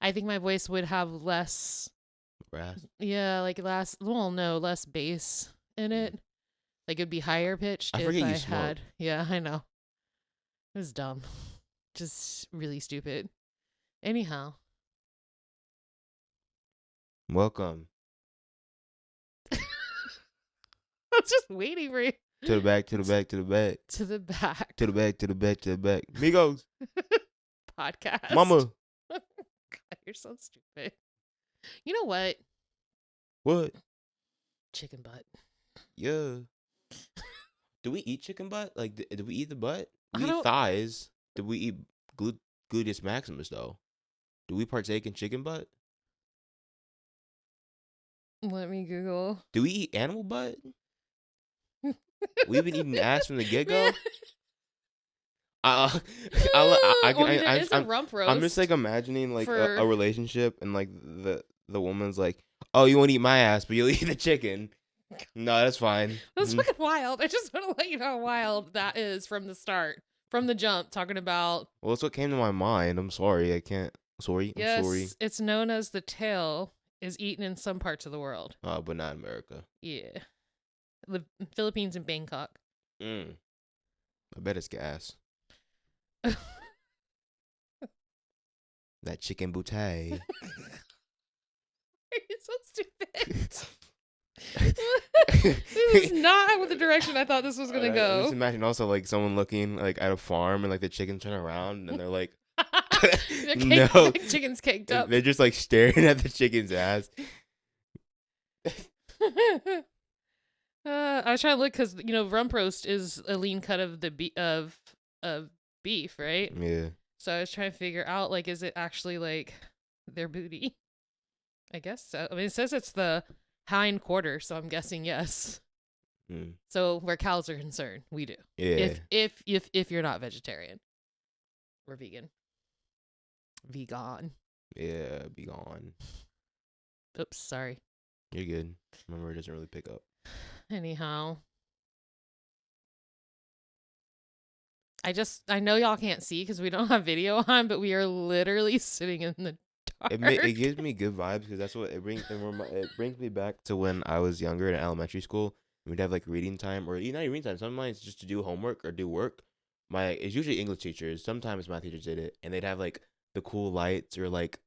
I think my voice would have less. Brass. Yeah, like less bass in it. Like it'd be higher pitched I if forget I you smoke. had. Yeah, I know. It was dumb. Just really stupid. Anyhow. Welcome I was just waiting for you. to the back, to the back, to the back, To the back. to the back, to the back, to the back. Migos. Podcast. Mama. God, you're so stupid. You know what? What? Chicken butt. Yeah. Do we eat chicken butt? Like, do we eat the butt? I We eat don't- thighs. Do we eat gluteus maximus, though? Do we partake in chicken butt? Let me Google. Do we eat animal butt? We've been eating ass from the get-go? Well, there is a rump roast. I'm just like imagining like for- a relationship and like the woman's like, oh, you won't eat my ass, but you'll eat the chicken. No, that's fine. That's fucking wild. I just want to let you know how wild that is from the start, from the jump, talking about. Well, that's what came to my mind. I'm sorry. I can't. Sorry. Yes, I'm sorry. it's known as the tail is eaten in some parts of the world. But not America. Yeah. The Philippines and Bangkok. I bet it's gas. That chicken boutte. You're so stupid. This is not the direction I thought this was gonna go. Just imagine also like someone looking like at a farm and like the chickens turn around and they're like, no, chicken's caked up. They're just like staring at the chicken's ass. I was trying to look because rump roast is a lean cut of the of beef, right? Yeah. So I was trying to figure out like, is it actually like their booty? I guess so. I mean, it says it's the hind quarter, so I'm guessing yes. So where cows are concerned, we do. Yeah. If you're not vegetarian or vegan. Vegan. Yeah, be gone. Oops, sorry. You're good. Remember, it doesn't really pick up. Anyhow. I know y'all can't see because we don't have video on, but we are literally sitting in the dark. It gives me good vibes because that's what it brings. It brings me back to when I was younger in elementary school. We'd have like reading time, or not even reading time. Sometimes just to do homework or do work. It's usually English teachers. Sometimes math teachers did it, and they'd have like the cool lights or like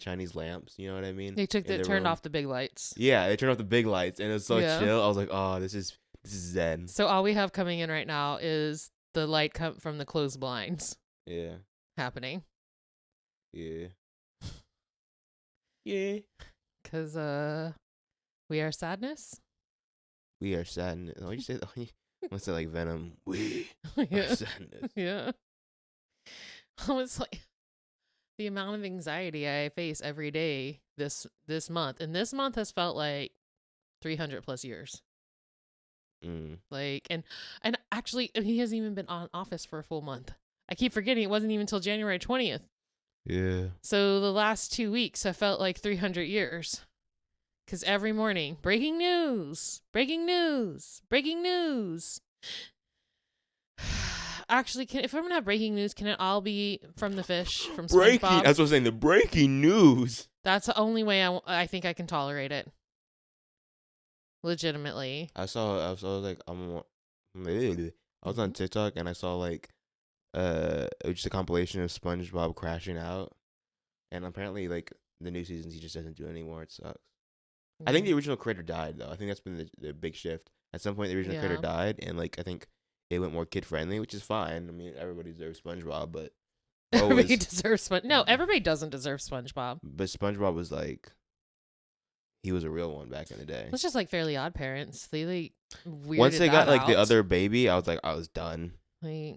Chinese lamps. You know what I mean? They turned off the big lights. Yeah, they turned off the big lights, and it was so Yeah. chill. I was like, oh, this is zen. So all we have coming in right now is the light from the closed blinds. Yeah. Happening. Yeah. Yeah. Because we are sadness. We are sadness. Why you say that? What's it like Venom? We Yeah. are sadness. Yeah. It's like the amount of anxiety I face every day this month, and this month has felt like 300 plus years. Like, and actually, he hasn't even been on office for a full month. I keep forgetting it wasn't even until January 20th. Yeah. So the last 2 weeks have felt like 300 years. Because every morning, breaking news, breaking news, breaking news. Actually, if I'm going to have breaking news, can it all be from the fish, from SpongeBob? Breaking. That's what I'm saying. The breaking news. That's the only way I think I can tolerate it. Legitimately. I was like, I was on TikTok and I saw like, it was just a compilation of SpongeBob crashing out, and apparently like the new seasons he just doesn't do it anymore. It sucks. I think the original creator died though. I think that's been the big shift. At some point, the original creator died, and like I think it went more kid friendly, which is fine. I mean, everybody deserves SpongeBob, but everybody deserves SpongeBob. No, everybody doesn't deserve SpongeBob. But SpongeBob was like, he was a real one back in the day. It's just like Fairly Odd Parents. They like weirded once they got like out. the other baby, I was done. Like,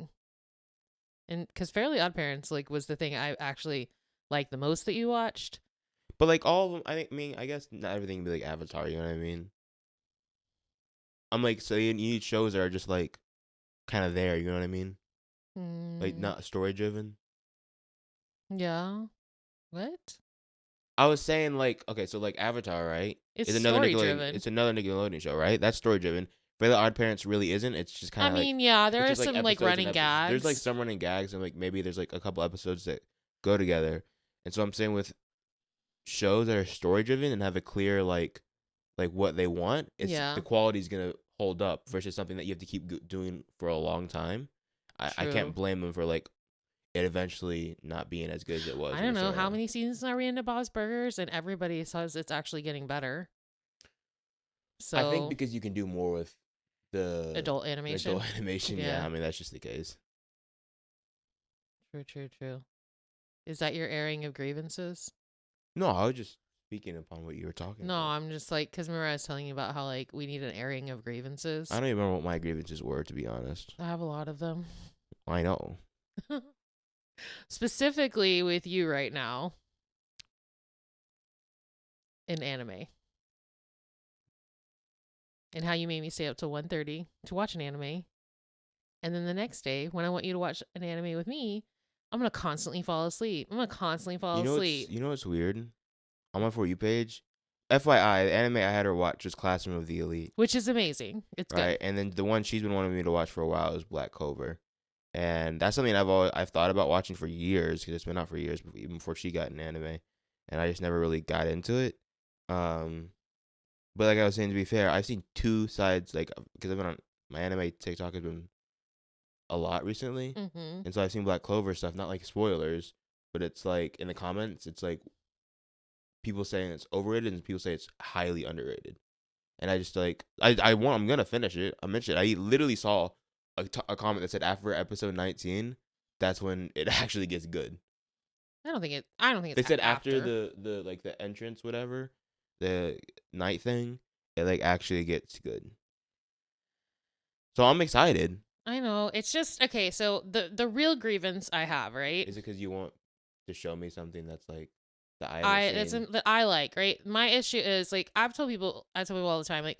and because Fairly Odd Parents like was the thing I actually liked the most that you watched. But like all of them, I guess not everything can be like Avatar. You know what I mean? I'm like, so you need shows that are just like kind of there. You know what I mean? Like not story driven. Yeah. What? I was saying like, okay, so like Avatar, right? It's story driven. It's another Nickelodeon show, right? That's story driven. Fairly Odd Parents really isn't. It's just kind of. I mean, yeah, there are some like episodes and running gags. There's like some running gags, and like maybe there's like a couple episodes that go together. And so I'm saying with shows that are story driven and have a clear like what they want, the quality is gonna hold up versus something that you have to keep doing for a long time. I can't blame them for like it eventually not being as good as it was. I don't know how many seasons are we into Bob's Burgers, and everybody says it's actually getting better. So I think because you can do more with the adult animation. Yeah, I mean that's just the case. True. Is that your airing of grievances? No, I was just speaking upon what you were talking about. No, I'm just like, because remember I was telling you about how like we need an airing of grievances. I don't even remember what my grievances were, to be honest. I have a lot of them. I know. Specifically with you right now in anime. And how you made me stay up till 1:30 to watch an anime. And then the next day, when I want you to watch an anime with me, I'm going to constantly fall asleep. You know what's weird? On my For You page, FYI, the anime I had her watch was Classroom of the Elite. Which is amazing. It's right? Good. And then the one she's been wanting me to watch for a while is Black Clover. And that's something I've thought about watching for years, because it's been out for years, even before she got an anime. And I just never really got into it. But like I was saying, to be fair, I've seen two sides, like, because I've been on my anime TikTok has been a lot recently. Mm-hmm. And so I've seen Black Clover stuff, not like spoilers, but it's like in the comments, it's like people saying it's overrated and people say it's highly underrated. And I just like, I'm going to finish it. I mentioned I literally saw a comment that said after episode 19, that's when it actually gets good. I don't think it's. They said after the like the entrance, whatever, the night thing, it like actually gets good. So I'm excited. I know. It's just okay. So the real grievance I have, right? Is it because you want to show me something that's like that I like, right? My issue is like I tell people all the time, like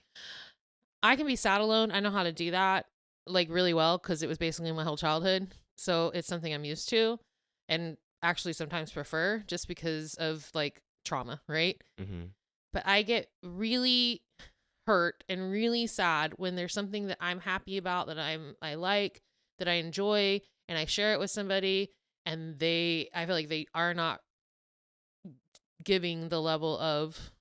I can be sad alone. I know how to do that like really well because it was basically my whole childhood. So it's something I'm used to, and actually sometimes prefer just because of like trauma, right? Mm-hmm. But I get really hurt and really sad when there's something that I'm happy about, that I like, that I enjoy, and I share it with somebody, and I feel like they are not giving the level of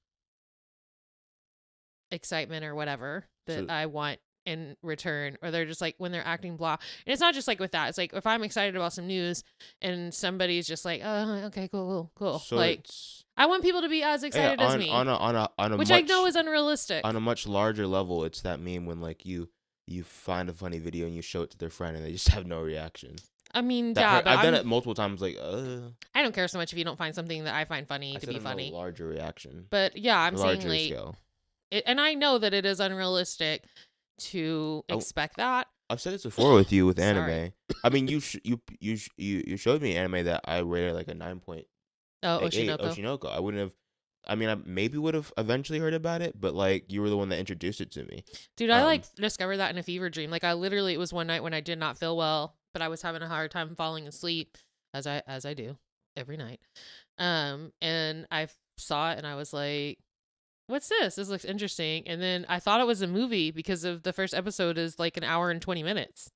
excitement or whatever that I want in return, or they're just like when they're acting blah. And it's not just like with that. It's like if I'm excited about some news and somebody's just like, oh, okay, cool. So like I want people to be as excited as me. On a which I know is unrealistic. On a much larger level, it's that meme when like you find a funny video and you show it to their friend and they just have no reaction. I mean, but I've done it multiple times. Like, I don't care so much if you don't find something that I find funny to be funny. A larger reaction. But yeah, I'm saying like, and I know that it is unrealistic to expect that. I've said this before with you with anime. I mean, you showed me anime that I rated like a 9.8. Oshinoko. I wouldn't have. I mean, I maybe would have eventually heard about it, but like you were the one that introduced it to me. Dude, I like discovered that in a fever dream. Like it was one night when I did not feel well, but I was having a hard time falling asleep, as I do every night. And I saw it and I was like, what's this? This looks interesting. And then I thought it was a movie because of the first episode is like an hour and 20 minutes.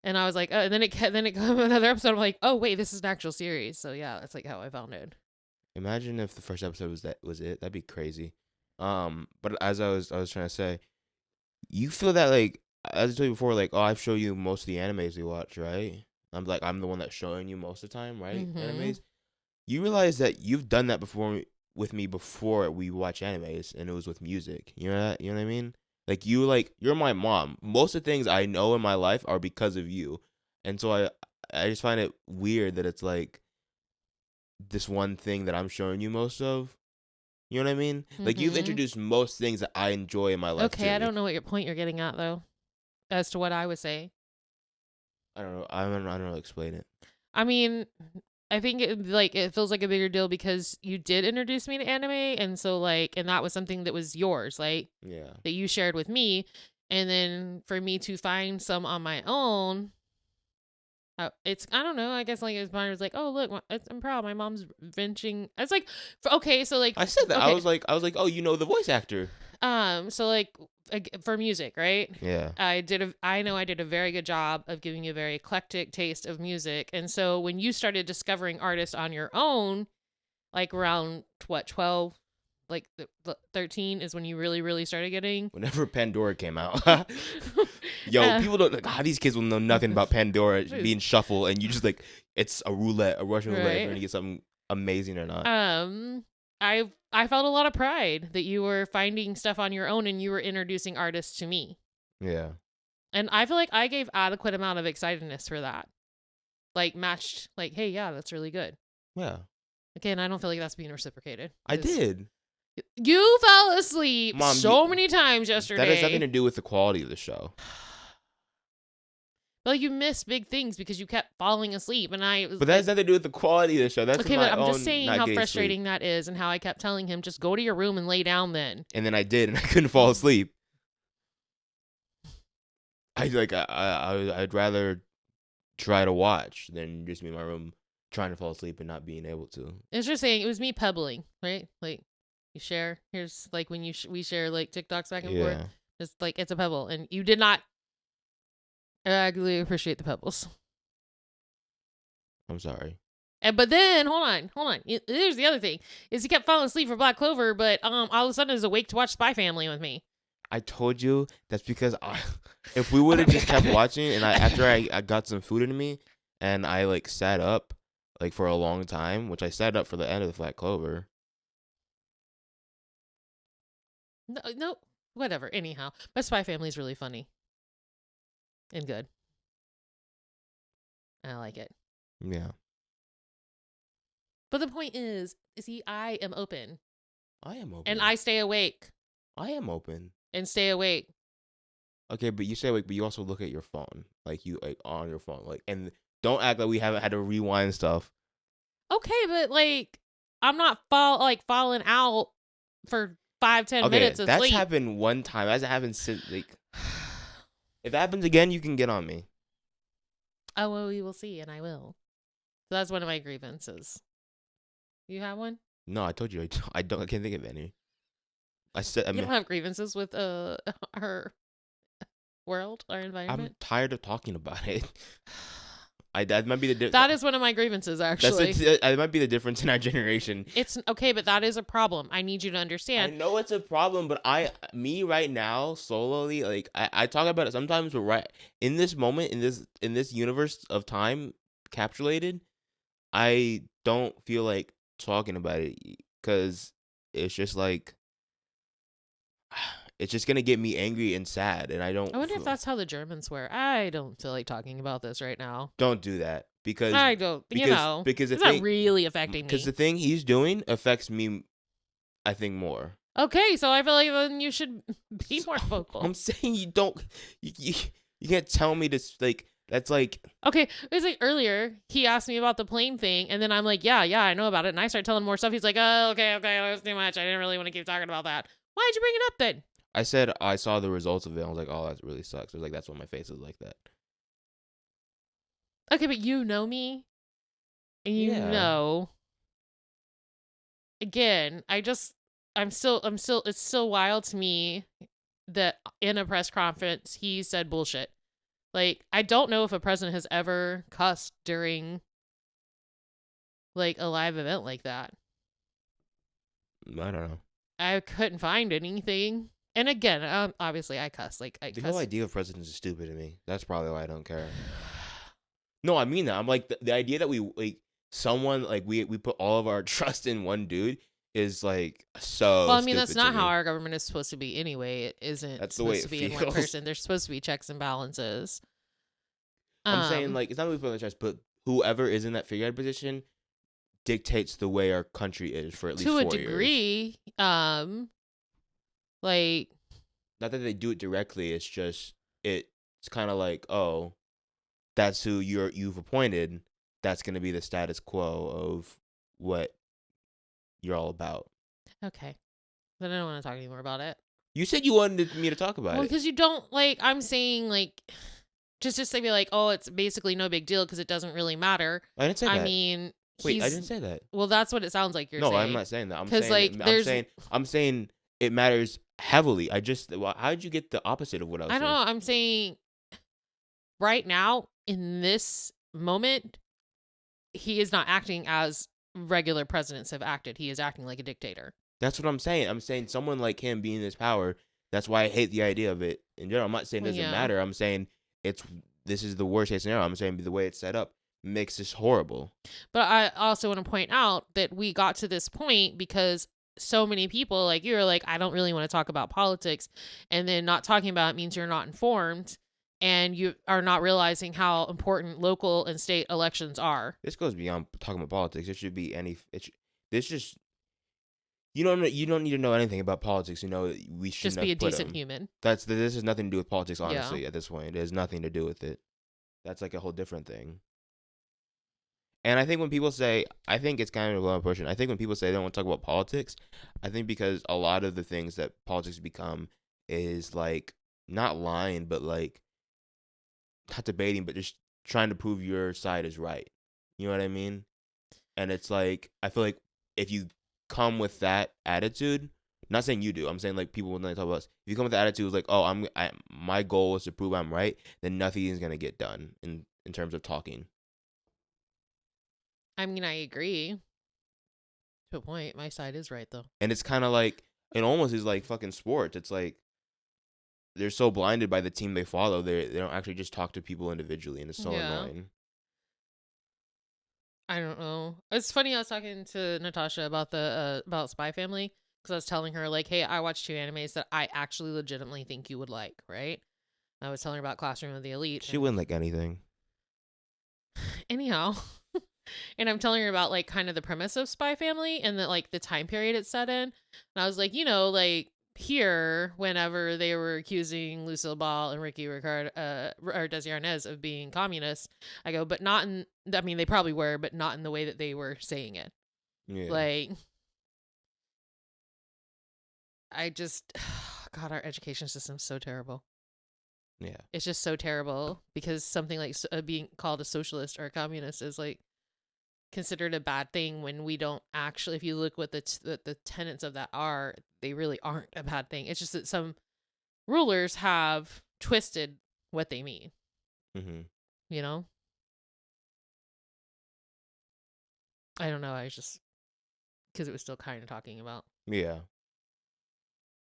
And I was like, oh, and then it came another episode. I'm like, oh wait, this is an actual series. So yeah, that's like how I found it. Imagine if the first episode was it. That'd be crazy. But as I was trying to say, you feel that like as I told you before, like I've shown you most of the animes we watch, right? I'm the one that's showing you most of the time, right? Mm-hmm. Animes. You realize that you've done that before with me before we watch animes, and it was with music. You know that? You know what I mean? Like you're my mom. Most of the things I know in my life are because of you, and so I just find it weird that it's like this one thing that I'm showing you most of. You know what I mean? Mm-hmm. Like you've introduced most things that I enjoy in my life. Okay, I don't know what your point you're getting at though, as to what I was saying. I don't know. I don't know how to explain it. I mean, I think it feels like a bigger deal because you did introduce me to anime, and so and that was something that was yours, like that you shared with me, and then for me to find some on my own, I don't know. I guess it's mine was like, oh look, I'm proud. My mom's benching. It's like, okay, so like I said that okay. I was like, oh, you know the voice actor. So like for music, right? Yeah. I know I did a very good job of giving you a very eclectic taste of music. And so when you started discovering artists on your own, Like around what 12, like 13 is when you really really started getting. Whenever Pandora came out. Yo, people don't how these kids will know nothing about Pandora being shuffled, and you just like it's a roulette, a Russian roulette, if you're gonna get something amazing or not. I felt a lot of pride that you were finding stuff on your own and you were introducing artists to me. Yeah. And I feel like I gave adequate amount of excitedness for that. Like matched, like, hey, yeah, that's really good. Yeah. Again, I don't feel like that's being reciprocated. I did. You fell asleep many times yesterday. That has nothing to do with the quality of the show. But like you missed big things because you kept falling asleep, and But that has nothing to do with the quality of the show. That's okay. But I'm just saying how frustrating that is, and how I kept telling him just go to your room and lay down. Then and then I did, and I couldn't fall asleep. I'd rather try to watch than just be in my room trying to fall asleep and not being able to. It's just saying it was me pebbling, right? Like you share. Here's like when we share like TikToks back and forth. It's like it's a pebble, and you did not. I really appreciate the pebbles. I'm sorry. But then hold on. Here's the other thing: is he kept falling asleep for Black Clover, but all of a sudden is awake to watch Spy Family with me. I told you that's because if we would have just kept watching, and after I got some food in me, and I like sat up like for a long time, which I sat up for the end of the Black Clover. No, whatever. Anyhow, but Spy Family is really funny and good. I like it. Yeah. But the point is, see, I am open. I am open. And I stay awake. I am open. And stay awake. Okay, but you stay awake, but you also look at your phone. Like you like on your phone. Like and don't act like we haven't had to rewind stuff. Okay, but like I'm not falling out for 5-10 minutes of that's sleep. That's happened one time. That's happened since like if that happens again, you can get on me. Oh well, we will see, and I will. So that's one of my grievances. You have one? No, I told you I don't. I can't think of any. I said you don't have grievances with our world, our environment. I'm tired of talking about it. That might be the difference. That is one of my grievances, actually. That might be the difference in our generation. It's okay, but that is a problem. I need you to understand. I know it's a problem, but me right now, solely, like I talk about it sometimes. But right in this moment, in this universe of time capsulated, I don't feel like talking about it because it's just like it's just gonna get me angry and sad, and I wonder if that's how the Germans were. I don't feel like talking about this right now. Don't do that because I don't. Because it's not really affecting me. Because the thing he's doing affects me, I think more. Okay, so I feel like then you should be more vocal. I'm saying you don't. You can't tell me to like. That's like okay. It was like earlier he asked me about the plane thing, and then I'm like, yeah, I know about it, and I start telling more stuff. He's like, oh, okay, that was too much. I didn't really want to keep talking about that. Why'd you bring it up then? I said I saw the results of it. I was like, oh, that really sucks. I was like, that's why my face is like that. Okay, but you know me, and you know. Again, I'm still. It's still wild to me that in a press conference he said bullshit. Like, I don't know if a president has ever cussed during, like, a live event like that. I don't know. I couldn't find anything. And again, obviously I cuss. Like, the whole idea of presidents is stupid to me. That's probably why I don't care. No, I mean that. I'm like, the idea that we, like, someone, like, we put all of our trust in one dude is, like, so well, I mean, that's not how our government is supposed to be anyway. It isn't that's the way supposed to be feels. in one person. There's supposed to be checks and balances. I'm saying, like, it's not really put on the trust, but whoever is in that figurehead position dictates the way our country is for at least 4 years. To a degree, like, not that they do it directly. It's just it's kind of like, oh, that's who you've appointed. That's going to be the status quo of what you're all about. Okay, but I don't want to talk anymore about it. You said you wanted me to talk about it. Well, because you don't like. I'm saying like. Just to be like, oh, it's basically no big deal because it doesn't really matter. I didn't say that. I mean, wait, I didn't say that. Well, that's what it sounds like you're saying. No, I'm not saying that. I'm saying it matters heavily. How did you get the opposite of what I was saying? I don't know. I'm saying right now in this moment, he is not acting as regular presidents have acted. He is acting like a dictator. That's what I'm saying. I'm saying someone like him being in this power. That's why I hate the idea of it. In general, I'm not saying it doesn't matter. I'm saying this is the worst case scenario. I'm saying the way it's set up makes this horrible. But I also want to point out that we got to this point because so many people, like you were like, I don't really want to talk about politics, and then not talking about it means you're not informed, and you are not realizing how important local and state elections are. This goes beyond talking about politics. It should be this just. You don't need to know anything about politics. You know, we should just be a decent human. This has nothing to do with politics, honestly. At this point, it has nothing to do with it. That's like a whole different thing. And I think when people say, I think it's kind of a low portion. I think when people say they don't want to talk about politics, I think because a lot of the things that politics become is like not lying, but like not debating, but just trying to prove your side is right. You know what I mean? And it's like, I feel like if you come with that attitude, not saying you do, I'm saying like people when they talk about us, if you come with the attitude like, oh, my goal is to prove I'm right, then nothing is gonna get done in terms of talking. I mean, I agree to a point. My side is right though. And it's kind of like, it almost is like fucking sports. It's like they're so blinded by the team they follow, they don't actually just talk to people individually, and it's so annoying. I don't know. It's funny. I was talking to Natasha about about Spy Family because I was telling her like, hey, I watched 2 animes that I actually legitimately think you would like. Right? I was telling her about Classroom of the Elite. She wouldn't like anything. Anyhow, and I'm telling her about like kind of the premise of Spy Family and that like the time period it's set in. And I was like, you know, like here, whenever they were accusing Lucille Ball and Ricky Ricard, or Desi Arnaz of being communists, I go, but not in, I mean, they probably were, but not in the way that they were saying it. Yeah. Like, I just, God, our education system's so terrible. Yeah. It's just so terrible because something like being called a socialist or a communist is like considered a bad thing when we don't actually, if you look what the tenets of that are, they really aren't a bad thing. It's just that some rulers have twisted what they mean. Mm-hmm. You know? I don't know. I was just, because it was still kind of talking about. Yeah.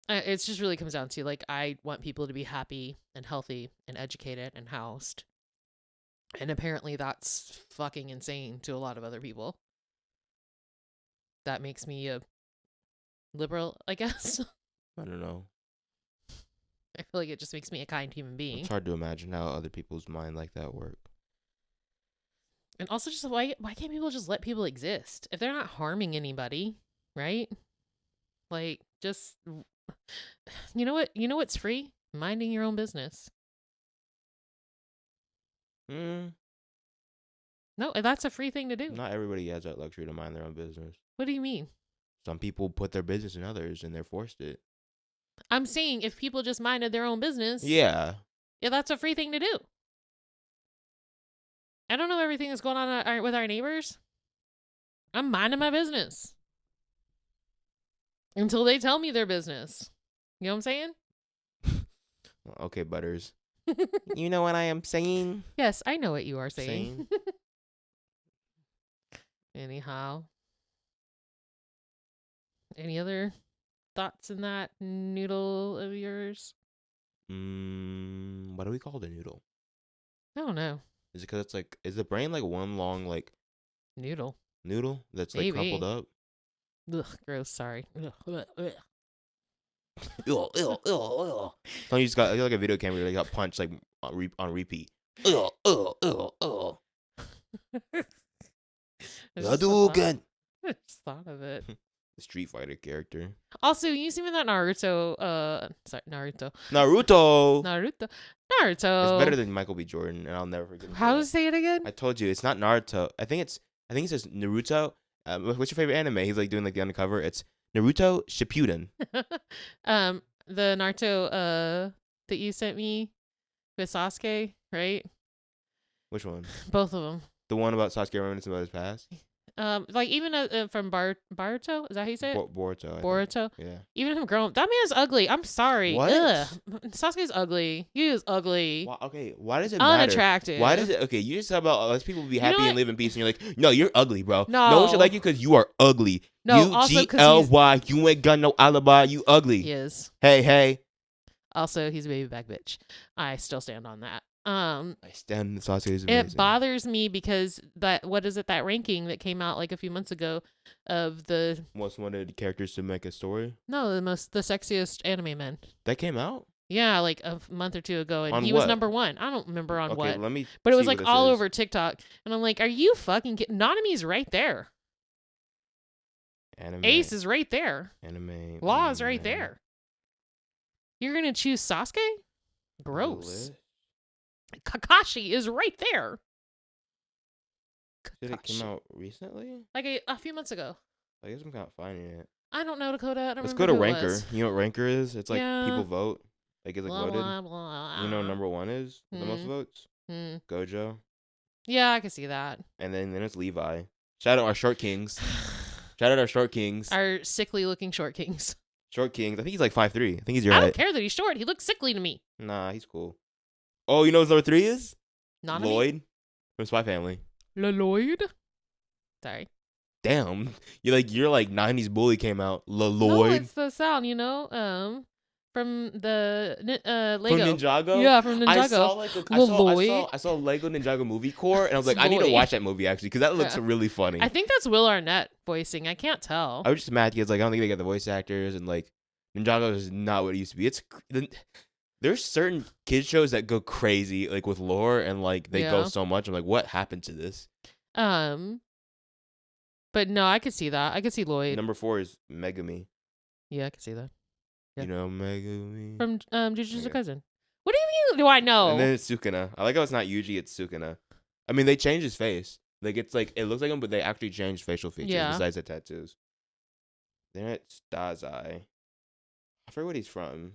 It's just really comes down to like, I want people to be happy and healthy and educated and housed. And apparently that's fucking insane to a lot of other people. That makes me a liberal, I guess. I don't know. I feel like it just makes me a kind human being. It's hard to imagine how other people's mind like that work. And also just why can't people just let people exist? If they're not harming anybody, right? Like just, you know what's free? Minding your own business. No, that's a free thing to do. Not everybody has that luxury to mind their own business. What do you mean? Some people put their business in others and they're forced it. I'm saying if people just minded their own business. Yeah, that's a free thing to do. I don't know everything that's going on with our neighbors. I'm minding my business. Until they tell me their business. You know what I'm saying? Okay, Butters. You know what I am saying? Yes, I know what you are saying. Anyhow. Any other thoughts in that noodle of yours? What do we call the noodle? I don't know. Is it because it's like, is the brain like one long like noodle that's like crumpled up? Ugh, gross. Sorry. Ugh. So you just got like a video camera. You got punched like on repeat. I do again. I just thought of it. The Street Fighter character. Also, you see me that Naruto. Naruto. It's better than Michael B. Jordan, and I'll never forget. How to say it again? I told you it's not Naruto. I think it says Naruto. What's your favorite anime? He's like doing like the undercover. It's Naruto Shippuden. The Naruto that you sent me with Sasuke, right? Which one? Both of them. The one about Sasuke reminiscing about his past? Like even from Baruto, is that how you say it? Boruto. I think. Boruto. Yeah. Even him grown, that man's ugly. I'm sorry. What? Ugh. Sasuke's ugly. He is ugly. Why, okay, why does it matter? Unattractive. Why does it? Okay, you just talk about let's people be You know happy what? and live in peace, and you're like, no, you're ugly, bro. No. No one should like you because you are ugly. No, also 'cause he's- UGLY. You ain't got no alibi. You ugly. He is. Hey. Also, he's a baby back bitch. I still stand on that. I stand. Sasuke is amazing. It bothers me because that ranking that came out like a few months ago of the most wanted characters to make a story. No, the sexiest anime men. That came out. Yeah, like a month or two ago, and on he what? was number 1. I don't remember on what. Let me. But it was like all over TikTok, and I'm like, "Are you fucking kidding?" Nanami's right there. Anime. Ace is right there. Anime. Law is right there. You're gonna choose Sasuke? Gross. Kakashi is right there. Did it come out recently? Like a few months ago. I guess I'm kind of finding it. I don't know, Dakota. I don't Let's remember go to who it Ranker. was. You know what Ranker is? It's like people vote. Like it's like Blah, voted. blah, blah. You know what number 1 is with the most votes? Gojo. Yeah, I can see that. And then it's Levi. Shout out our short kings. Shout out our short kings. Our sickly looking short kings. Short kings. I think he's like 5'3". I think he's your I height. don't care that he's short. He looks sickly to me. Nah, he's cool. Oh, you know what number 3 is? Nanami? Lloyd from Spy Family. Lloyd? Sorry. Damn. You're like 90s bully came out. Lloyd. No, it's the sound, from the Lego. From Ninjago? Yeah, from Ninjago. I saw Lego Ninjago movie core, and I was like, I need to watch that movie actually because that looks really funny. I think that's Will Arnett voicing. I can't tell. I was just mad because like I don't think they got the voice actors, and like Ninjago is not what it used to be. There's certain kids shows that go crazy like with lore and like they go so much. I'm like, what happened to this? But no, I could see that. I could see Lloyd. Number 4 is Megami. Yeah, I could see that. Yeah. You know Megami from Jujutsu Kaisen. What do you mean? Do I know? And then it's Sukuna. I like how it's not Yuji, it's Sukuna. I mean, they changed his face. Like it's like it looks like him, but they actually changed facial features besides the tattoos. Then it's Dazai. I forget what he's from.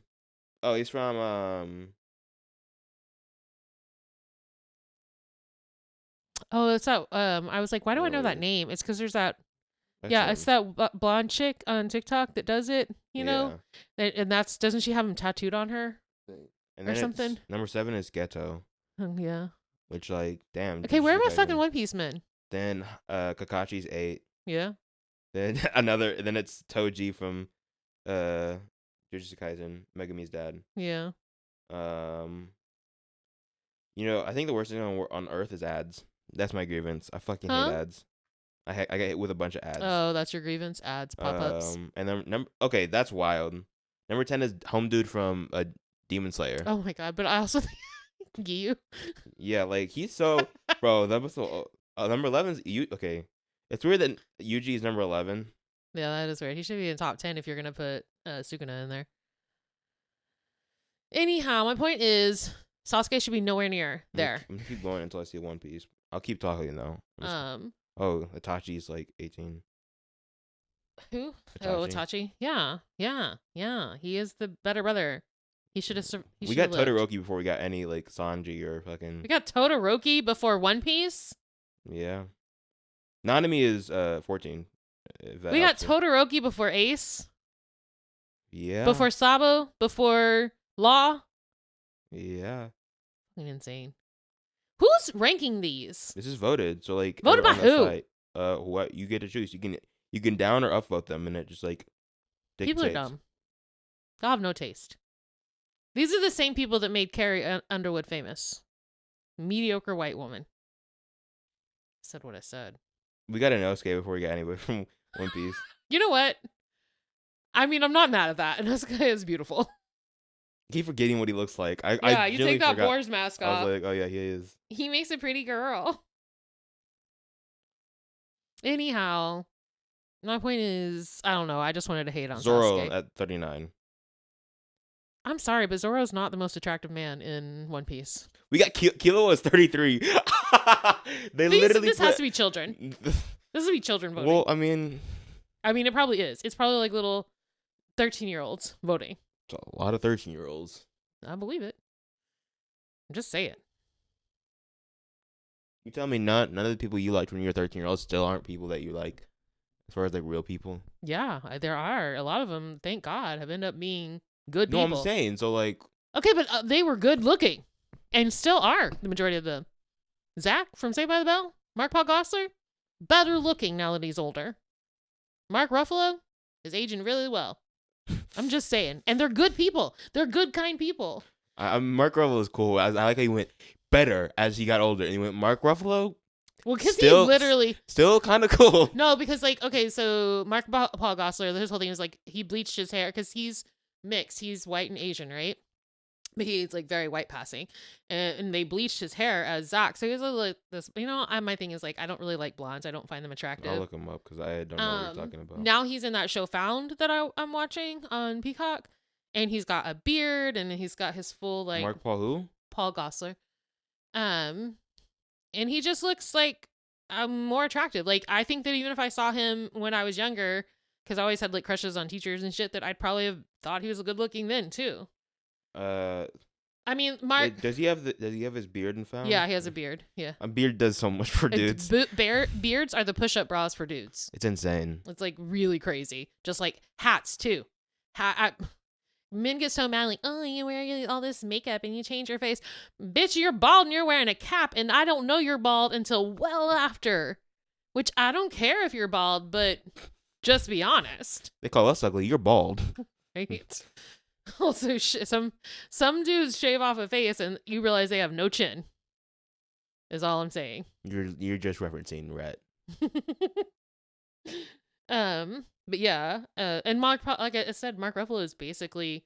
Oh, he's from Oh, it's that. I was like, why do I know that name? It's because there's that. It's that blonde chick on TikTok that does it. You know, and that's doesn't she have him tattooed on her, or something? Number 7 is Geto. Yeah. Which like damn. Okay, where are my fucking One Piece men? Then Kakashi's 8. Yeah. Then another. Then it's Toji from Jujutsu Kaisen, Megami's dad. Yeah. I think the worst thing on Earth is ads. That's my grievance. I fucking hate ads. I get hit with a bunch of ads. Oh, that's your grievance? Ads, pop-ups. And then okay, that's wild. Number 10 is Home Dude from Demon Slayer. Oh my god, but I also think Giyu. Yeah, like he's so bro. That was so. Number 11 is you. Okay, it's weird that Yuji is number 11. Yeah, that is weird. He should be in top 10 if you're gonna put Sukuna in there. Anyhow, my point is Sasuke should be nowhere near there. I'm gonna keep going until I see One Piece. I'll keep talking though. Oh, Itachi's like 18. Who? Itachi. Oh, Itachi. Yeah. He is the better brother. He should have. We got Todoroki before we got any like Sanji or fucking. We got Todoroki before One Piece. Yeah. Nanami is 14. We got Todoroki before Ace. Yeah. Before Sabo. Before Law. Yeah. Insane. Who's ranking these? This is voted. So like voted by who? Site, what you get to choose. You can down or upvote them, and it just like dictates. People are dumb. They'll have no taste. These are the same people that made Carrie Underwood famous. Mediocre white woman. Said what I said. We got an Inosuke before we got anybody from One Piece. You know what? I mean, I'm not mad at that. Inosuke is beautiful. I keep forgetting what he looks like. You take that Boar's mask off. I was like, oh yeah, he is. He makes a pretty girl. Anyhow, my point is, I don't know. I just wanted to hate on Zoro Sasuke. at 39. I'm sorry, but Zoro's not the most attractive man in One Piece. We got Kilo was 33. This has to be children. This has to be children voting. Well, I mean, it probably is. It's probably like little 13-year-olds voting. It's a lot of 13-year-olds. I believe it. Just say it. You tell me none of the people you liked when you were 13-year-old still aren't people that you like, as far as like real people. Yeah, there are a lot of them. Thank God, have ended up being good No, people. I'm saying so like. Okay, but they were good looking, and still are the majority of them. Zach from Saved by the Bell, Mark Paul Gosselaar, better looking now that he's older. Mark Ruffalo is aging really well. I'm just saying, and they're good people. They're good, kind people. Mark Ruffalo is cool. I like how he went better as he got older, and he went Mark Ruffalo. Well, because he literally still kind of cool. No, because like okay, so Mark Paul Gosselaar, his whole thing was like he bleached his hair because he's mixed. He's white and Asian, right? But he's like very white passing, and they bleached his hair as Zach. So he was like this. My thing is like I don't really like blondes. I don't find them attractive. I'll look him up because I don't know what you're talking about. Now he's in that show Found that I'm watching on Peacock, and he's got a beard and he's got his full like Mark Paul who? Paul Gosselaar, and he just looks like more attractive. Like I think that even if I saw him when I was younger, because I always had like crushes on teachers and shit, that I'd probably have thought he was good looking then too. I mean, Mark. Does he have his beard in Found? Yeah, he has a beard. Yeah, a beard does so much for dudes. Beards are the push-up bras for dudes. It's insane. It's like really crazy. Just like hats too. Men get so mad like, oh, you wear all this makeup and you change your face. Bitch, you're bald and you're wearing a cap, and I don't know you're bald until well after. Which I don't care if you're bald, but just be honest. They call us ugly. You're bald. Right. Also, some dudes shave off a face and you realize they have no chin. Is all I'm saying. You're just referencing Rhett. But yeah, and Mark, like I said, Mark Ruffalo is basically,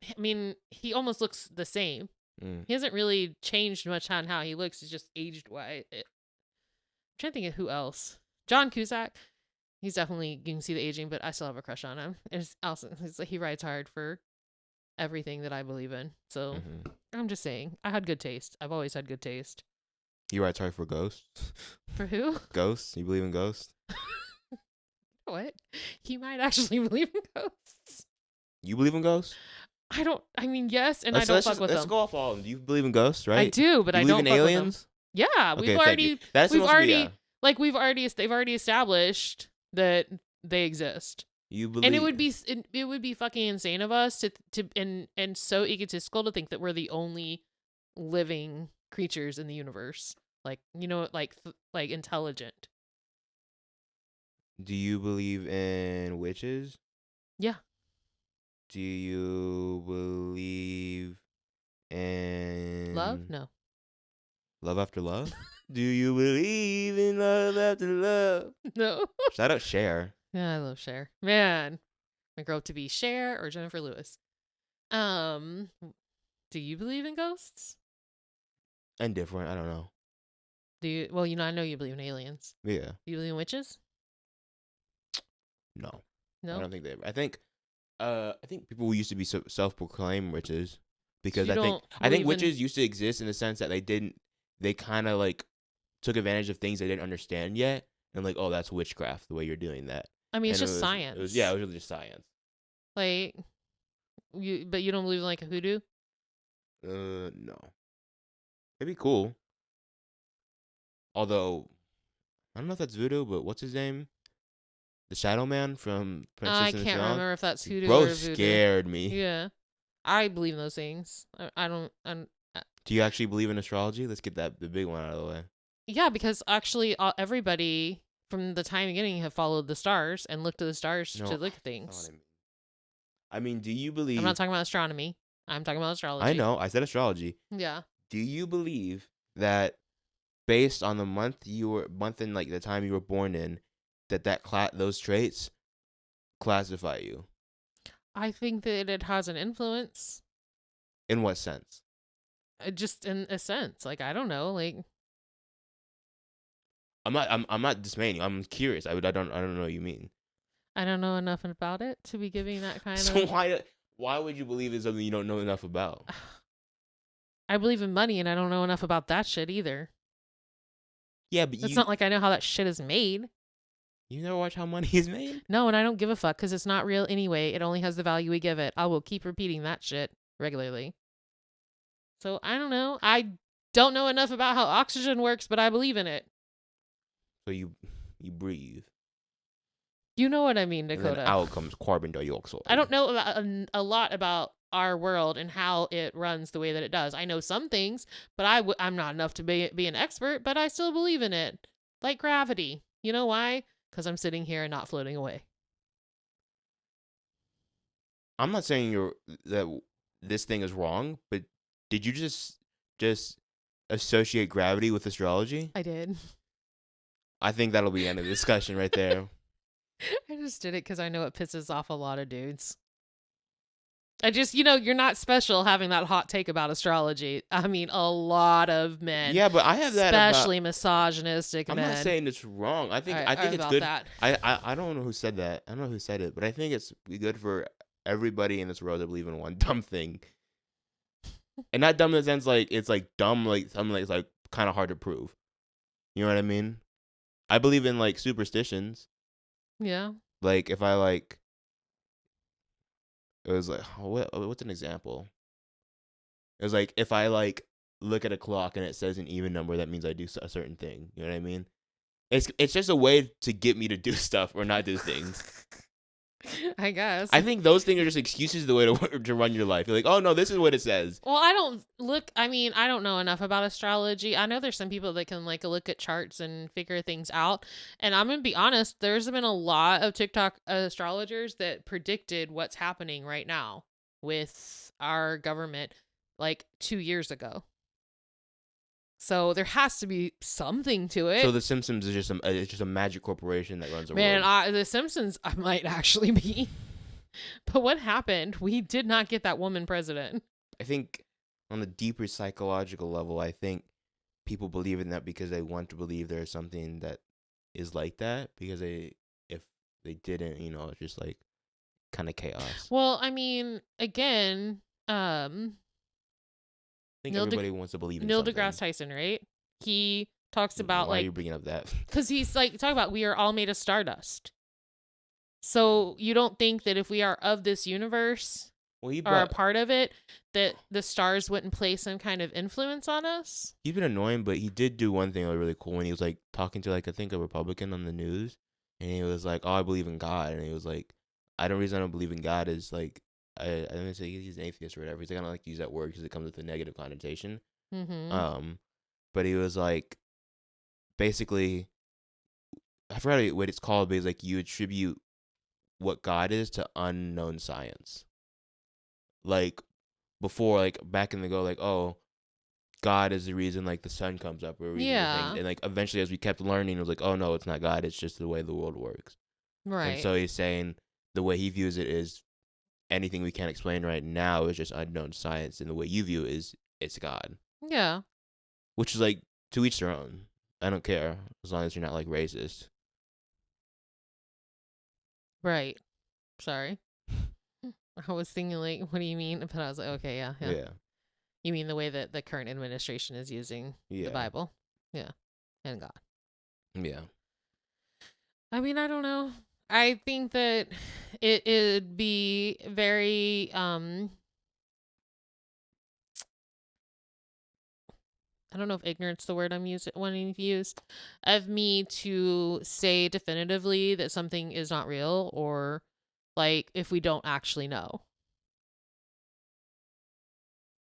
I mean, he almost looks the same. He hasn't really changed much on how he looks. He's just aged white. I'm trying to think of who else. John Cusack. He's definitely, you can see the aging, but I still have a crush on him. And also, he rides hard for everything that I believe in. So I'm just saying, I had good taste. I've always had good taste. You rides hard for ghosts? For who? Ghosts? You believe in ghosts? What? He might actually believe in ghosts. You believe in ghosts? I mean, yes, and I don't fuck with them. Let's go off all of them. Do you believe in ghosts, right? I do, but I don't fuck aliens? With them. Yeah, they've already established that they exist. You believe, and it would be fucking insane of us to and so egotistical to think that we're the only living creatures in the universe, like like intelligent. Do you believe in witches? Yeah. Do you believe in love? No. Love after love? Do you believe in love after love? No. Shout out Cher. Yeah, I love Cher. Man, I grow up to be Cher or Jennifer Lewis. Do you believe in ghosts? Indifferent. I don't know. Do you? Well, I know you believe in aliens. Yeah. Do you believe in witches? No. No. I don't think they. I think people used to be self-proclaimed witches because I think witches used to exist in the sense that they kind of like took advantage of things they didn't understand yet, and like, oh, that's witchcraft the way you're doing that. I mean, it's just science. It was really just science. Like, but you don't believe in like a hoodoo? No. It'd be cool. Although, I don't know if that's voodoo, but what's his name? The Shadow Man from Princess I and the can't Frog? remember if that's hoodoo Bro or voodoo. Scared me. Yeah, I believe in those things. I don't. Do you actually believe in astrology? Let's get the big one out of the way. Yeah, because actually, everybody from the time beginning have followed the stars and looked to the stars to look at things. I mean, do you believe? I'm not talking about astronomy. I'm talking about astrology. I know. I said astrology. Yeah. Do you believe that based on the month and like the time you were born in, those traits classify you? I think that it has an influence. In what sense? Just in a sense, like I don't know, like I'm not dismaying you. I'm curious. I don't know what you mean. I don't know enough about it to be giving that kind so of. So why would you believe in something you don't know enough about? I believe in money, and I don't know enough about that shit either. Yeah, but it's not like I know how that shit is made. You never watch how money is made? No, and I don't give a fuck because it's not real anyway. It only has the value we give it. I will keep repeating that shit regularly. So I don't know. I don't know enough about how oxygen works, but I believe in it. So you breathe. You know what I mean, Dakota. And then out comes carbon dioxide. I don't know a lot about our world and how it runs the way that it does. I know some things, but I'm not enough to be an expert, but I still believe in it. Like gravity. You know why? Because I'm sitting here and not floating away. I'm not saying that this thing is wrong, but did you just associate gravity with astrology? I did. I think that'll be the end of the discussion right there. I just did it because I know it pisses off a lot of dudes. I just, you're not special having that hot take about astrology. I mean, a lot of men. Yeah, but I have that especially misogynistic men. I'm not saying it's wrong. I think it's good. I don't know who said that. I don't know who said it, but I think it's good for everybody in this world to believe in one dumb thing. And not dumb in the sense like it's like dumb, like something that's like kind of hard to prove. You know what I mean? I believe in like superstitions. Yeah. Like if I like, it was like, what's an example? It was like if I like look at a clock and it says an even number, that means I do a certain thing. You know what I mean? It's just a way to get me to do stuff or not do things. I guess. I think those things are just excuses the way to run your life. You're like, oh no, this is what it says. Well, I don't know enough about astrology. I know there's some people that can like look at charts and figure things out. And I'm going to be honest, there's been a lot of TikTok astrologers that predicted what's happening right now with our government like 2 years ago. So there has to be something to it. So the Simpsons is just a magic corporation that runs the world. Man, the Simpsons might actually be. But what happened? We did not get that woman president. I think on the deeper psychological level, I think people believe in that because they want to believe there's something that is like that. Because if they didn't, it's just like kind of chaos. Well, I mean, again, I think everybody wants to believe in Neil something. deGrasse Tyson, right? He talks about Why are you bringing up that? Because he's like talking about we are all made of stardust. So you don't think that if we are of this universe or a part of it, that the stars wouldn't play some kind of influence on us? He's been annoying, but he did do one thing that was really cool when he was like talking to like I think a Republican on the news, and he was like, "Oh, I believe in God," and he was like, "The reason I don't believe in God is like." I don't say he's an atheist or whatever. He's like, I don't like to use that word because it comes with a negative connotation. Mm-hmm. But he was like, basically, I forgot what it's called, but he's like, you attribute what God is to unknown science. Like before, like back in the go, like, oh, God is the reason like the sun comes up or and like eventually as we kept learning, it was like, oh no, it's not God. It's just the way the world works. Right. And so he's saying the way he views it is. Anything we can't explain right now is just unknown science, and the way you view it is it's God. Yeah. Which is like to each their own. I don't care as long as you're not like racist. Right. Sorry. I was thinking like, what do you mean? But I was like, okay, yeah. You mean the way that the current administration is using the Bible? Yeah. And God. Yeah. I mean, I don't know. I think that it'd be very I don't know if ignorance the word I'm wanting to use of me to say definitively that something is not real or like if we don't actually know.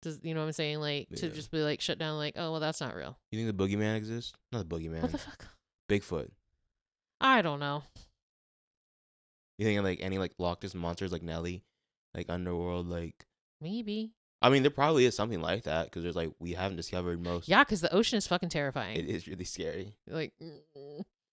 Does you know what I'm saying? Like to just be like shut down like, oh well that's not real. You think the boogeyman exists? Not the boogeyman. What the fuck? Bigfoot. I don't know. You think of like any like Loch Ness monsters like Nelly, like underworld, like maybe. I mean, there probably is something like that because there's like we haven't discovered most. Yeah, because the ocean is fucking terrifying. It is really scary. Like,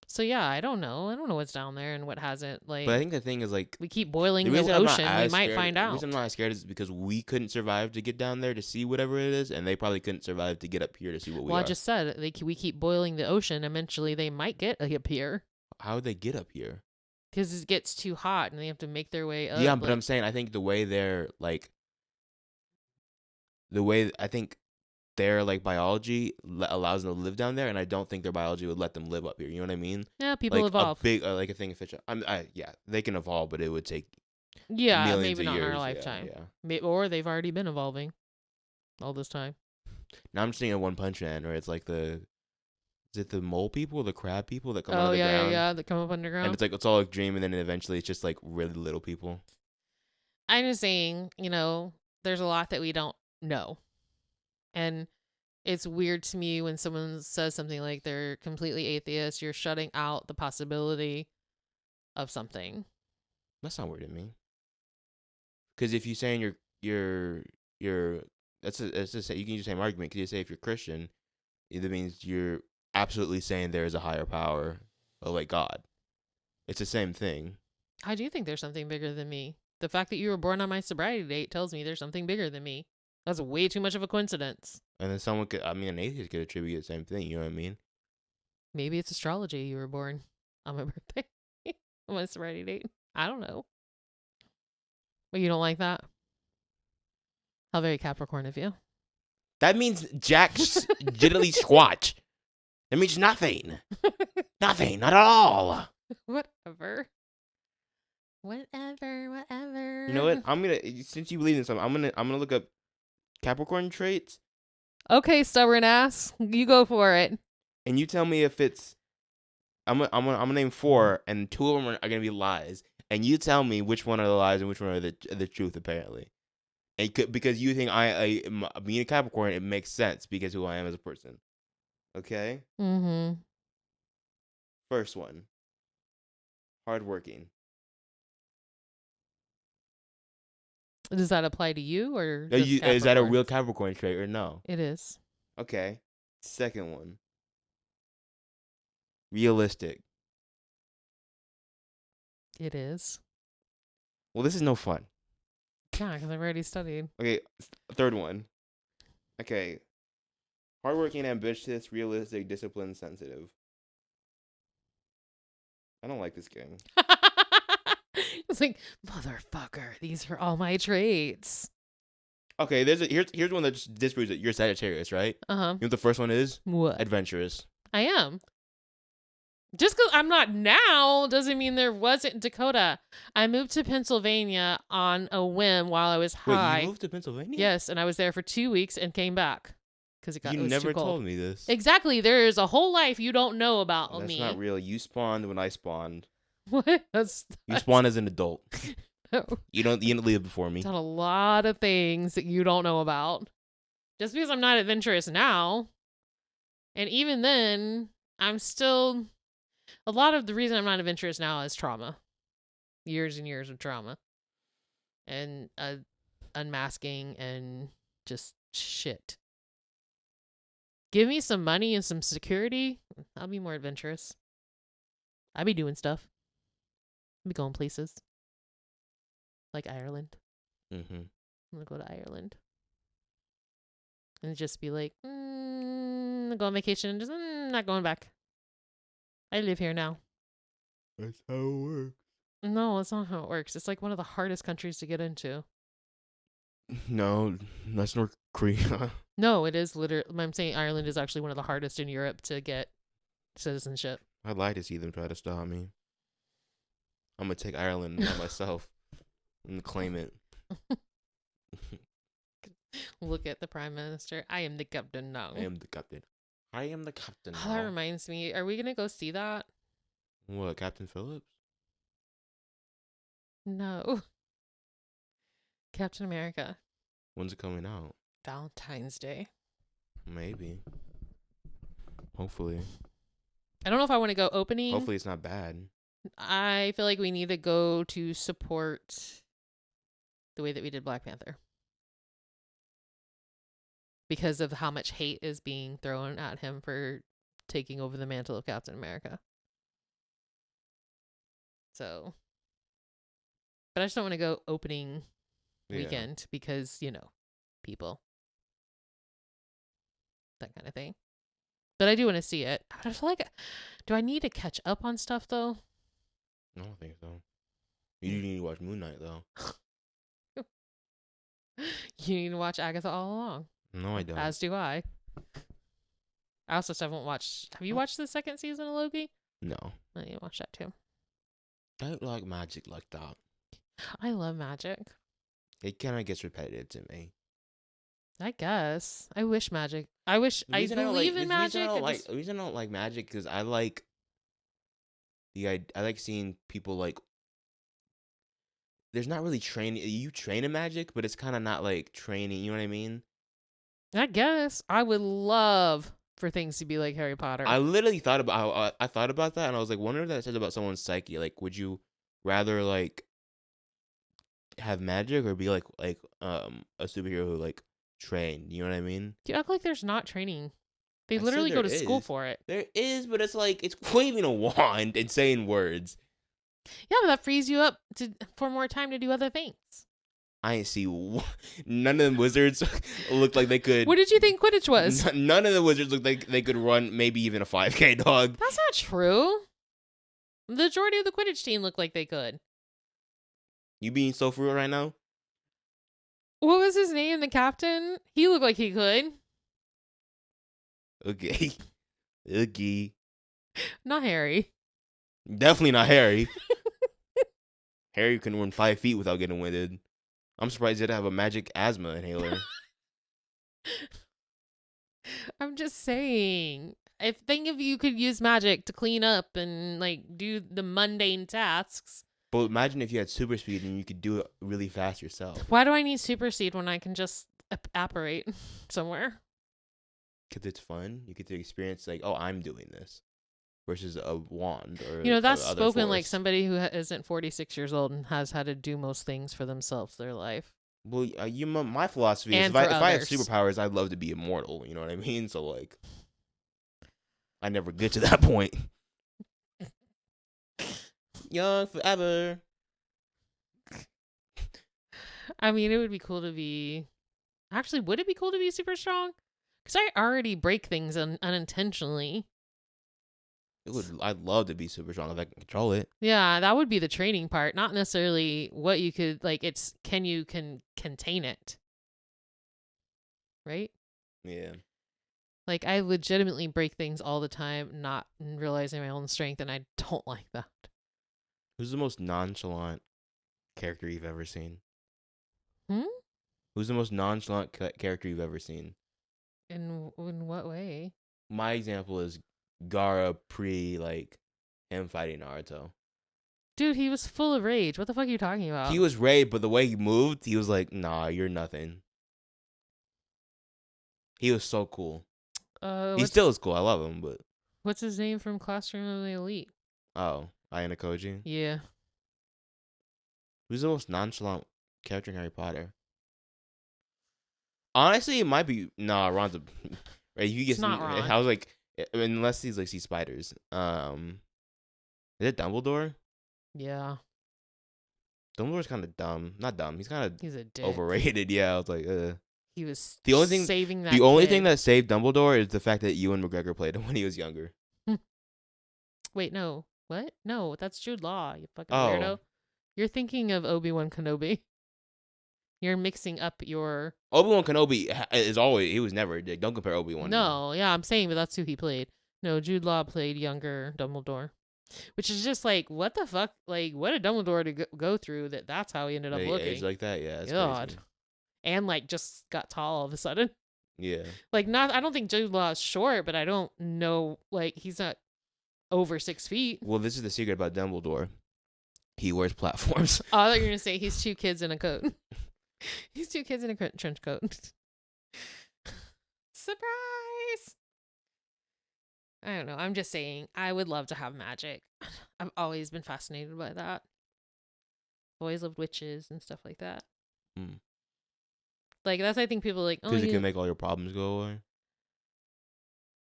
so yeah, I don't know. I don't know what's down there and what hasn't. Like, but I think the thing is like we keep boiling the ocean. We might find out. The reason I'm not as scared is because we couldn't survive to get down there to see whatever it is, and they probably couldn't survive to get up here to see what we are. Well, I just said we keep boiling the ocean. Eventually, they might get up here. How would they get up here? Because it gets too hot and they have to make their way up. Yeah, but I'm saying I think the way they're like, I think their like biology allows them to live down there, and I don't think their biology would let them live up here. You know what I mean? Yeah, people like evolve. Like a thing of fish. Yeah, they can evolve, but it would take. Yeah, maybe not years. in our lifetime. Yeah. Or they've already been evolving all this time. Now I'm just thinking of One Punch Man, where it's like is it the mole people or the crab people that come out Oh of the yeah, ground? yeah, that come up underground. And it's like it's all a dream, and then eventually it's just like really little people. I'm just saying, there's a lot that we don't know, and it's weird to me when someone says something like they're completely atheist. You're shutting out the possibility of something. That's not weird to me. Because if you're saying you're that's just you can use the same argument. Because you say if you're Christian, it means you're absolutely saying there is a higher power, or like God. It's the same thing. I do think there's something bigger than me. The fact that you were born on my sobriety date tells me there's something bigger than me. That's way too much of a coincidence. And then someone could, an atheist could attribute the same thing. You know what I mean? Maybe it's astrology. You were born on my birthday, on my sobriety date. I don't know. But you don't like that? How very Capricorn of you. That means jack diddly squatch. That means nothing. Nothing. Not at all. Whatever. You know what? Since you believe in something, I'm gonna look up Capricorn traits. Okay, stubborn ass. You go for it. And you tell me if it's. I'm gonna name 4, and 2 of them are gonna be lies. And you tell me which one are the lies and which one are the truth. Apparently, and because you think being a Capricorn, it makes sense because who I am as a person. Okay. Mm-hmm. First one. Hardworking. Does that apply to you or Is that a real Capricorn trait or no? It is. Okay. Second one. Realistic. It is. Well, this is no fun. Yeah, because I've already studied. Okay, third one. Okay. Hardworking, ambitious, realistic, disciplined, sensitive. I don't like this game. It's like, motherfucker, these are all my traits. Okay, here's one that just disproves it. You're Sagittarius, right? Uh-huh. You know what the first one is? What? Adventurous. I am. Just because I'm not now doesn't mean there wasn't Dakota. I moved to Pennsylvania on a whim while I was high. Wait, you moved to Pennsylvania? Yes, and I was there for 2 weeks and came back because it was never too cold. told me this. Exactly. There is a whole life you don't know about me. That's not real. You spawned when I spawned. What? You spawned as an adult. No. You didn't live before me. Done a lot of things that you don't know about. Just because I'm not adventurous now, and even then, I'm still. A lot of the reason I'm not adventurous now is trauma. Years and years of trauma. And unmasking and just shit. Give me some money and some security, I'll be more adventurous. I'll be doing stuff. I'll be going places. Like Ireland. Mm-hmm. I'm going to go to Ireland. And just be like, go on vacation, just not going back. I live here now. That's how it works. No, that's not how it works. It's like one of the hardest countries to get into. No, that's North Korea. No, it is literally. I'm saying Ireland is actually one of the hardest in Europe to get citizenship. I'd like to see them try to stop me. I'm going to take Ireland by myself and claim it. Look at the Prime Minister. I am the captain now. I am the captain. I am the captain. Oh, that reminds me. Are we going to go see that? What, Captain Phillips? No. Captain America. When's it coming out? Valentine's Day. Maybe. Hopefully. I don't know if I want to go opening. Hopefully it's not bad. I feel like we need to go to support the way that we did Black Panther. Because of how much hate is being thrown at him for taking over the mantle of Captain America. So. But I just don't want to go opening weekend because, people. That kind of thing. But I do want to see it. I feel like, do I need to catch up on stuff, though? I don't think so. You need to watch Moon Knight, though. You need to watch Agatha all along. No, I don't. As do I. I also still haven't watched. Have you watched the second season of Loki? No. I need to watch that too. I don't like magic like that. I love magic. It kind of gets repetitive to me. I guess. I wish magic. I wish I believe in magic. The reason I don't like magic because I like I like seeing people like. There's not really training. You train in magic, but it's kind of not like training. You know what I mean? I guess I would love for things to be like Harry Potter. I literally thought about I thought about that, and I was like, wonder what that says about someone's psyche. Like, would you rather like have magic or be like a superhero who like train? You know what I mean? You act like there's not training. They I said literally go there to school is. for it. There is, but it's like it's waving a wand and saying words. Yeah, but that frees you up for more time to do other things. I ain't see none of the wizards looked like they could. What did you think Quidditch was? None of the wizards looked like they could run maybe even a 5K, dog. That's not true. The majority of the Quidditch team looked like they could. You being so frugal right now? What was his name? The captain? He looked like he could. Okay. Okay. Not Harry. Definitely not Harry. Harry can run 5 feet without getting winded. I'm surprised he didn't have a magic asthma inhaler. I'm just saying. Think if you could use magic to clean up and like do the mundane tasks. But imagine if you had super speed and you could do it really fast yourself. Why do I need super speed when I can just apparate somewhere? Because it's fun. You get to experience like, oh, I'm doing this. Versus a wand or that's spoken force. Like somebody who isn't 46 years old and has had to do most things for themselves their life. Well, my philosophy is if I had superpowers, I'd love to be immortal. You know what I mean? So like, I never get to that point. Young forever. I mean, it would be cool to be. Actually, would it be cool to be super strong? Because I already break things unintentionally. I'd love to be super strong if I can control it. Yeah, that would be the training part, not necessarily what you could like. It's can you contain it, right? Yeah. Like I legitimately break things all the time, not realizing my own strength, and I don't like that. Who's the most nonchalant character you've ever seen? Who's the most nonchalant character you've ever seen? In what way? My example is Gaara pre like him fighting Naruto. Dude, he was full of rage. What the fuck are you talking about? He was rage, but the way he moved, he was like, "Nah, you're nothing." He was so cool. He still is cool. I love him, but what's his name from Classroom of the Elite? Oh, Ayano Koji. Yeah. Who's the most nonchalant character in Harry Potter? Honestly, it might be Ron's. Right, you get not Ron. I was like, unless he's like sees spiders. Is it Dumbledore? Yeah. Dumbledore's kind of dumb. Not dumb. He's kind He's a dick. overrated. Yeah, I was like, He was the only thing saving that. The only thing that saved Dumbledore is the fact that Ewan McGregor played him when he was younger. Wait, no. What? No, that's Jude Law. You fucking weirdo. You're thinking of Obi-Wan Kenobi. You're mixing up your... Obi-Wan Kenobi he was never a dick. Don't compare Obi-Wan. No, yeah, I'm saying, but that's who he played. No, Jude Law played younger Dumbledore. Which is just like, what the fuck? Like, what did Dumbledore to go through that's how he ended up looking? Age like that, yeah. That's God. crazy. And like just got tall all of a sudden. Yeah. Like I don't think Jude Law is short, but I don't know, like he's not over 6 feet. Well, this is the secret about Dumbledore. He wears platforms. Oh, I thought you were gonna say he's 2 kids in a coat. He's 2 kids in a trench coat. Surprise! I don't know. I'm just saying, I would love to have magic. I've always been fascinated by that. Always loved witches and stuff like that. Like that's I think people like because it can make all your problems go away.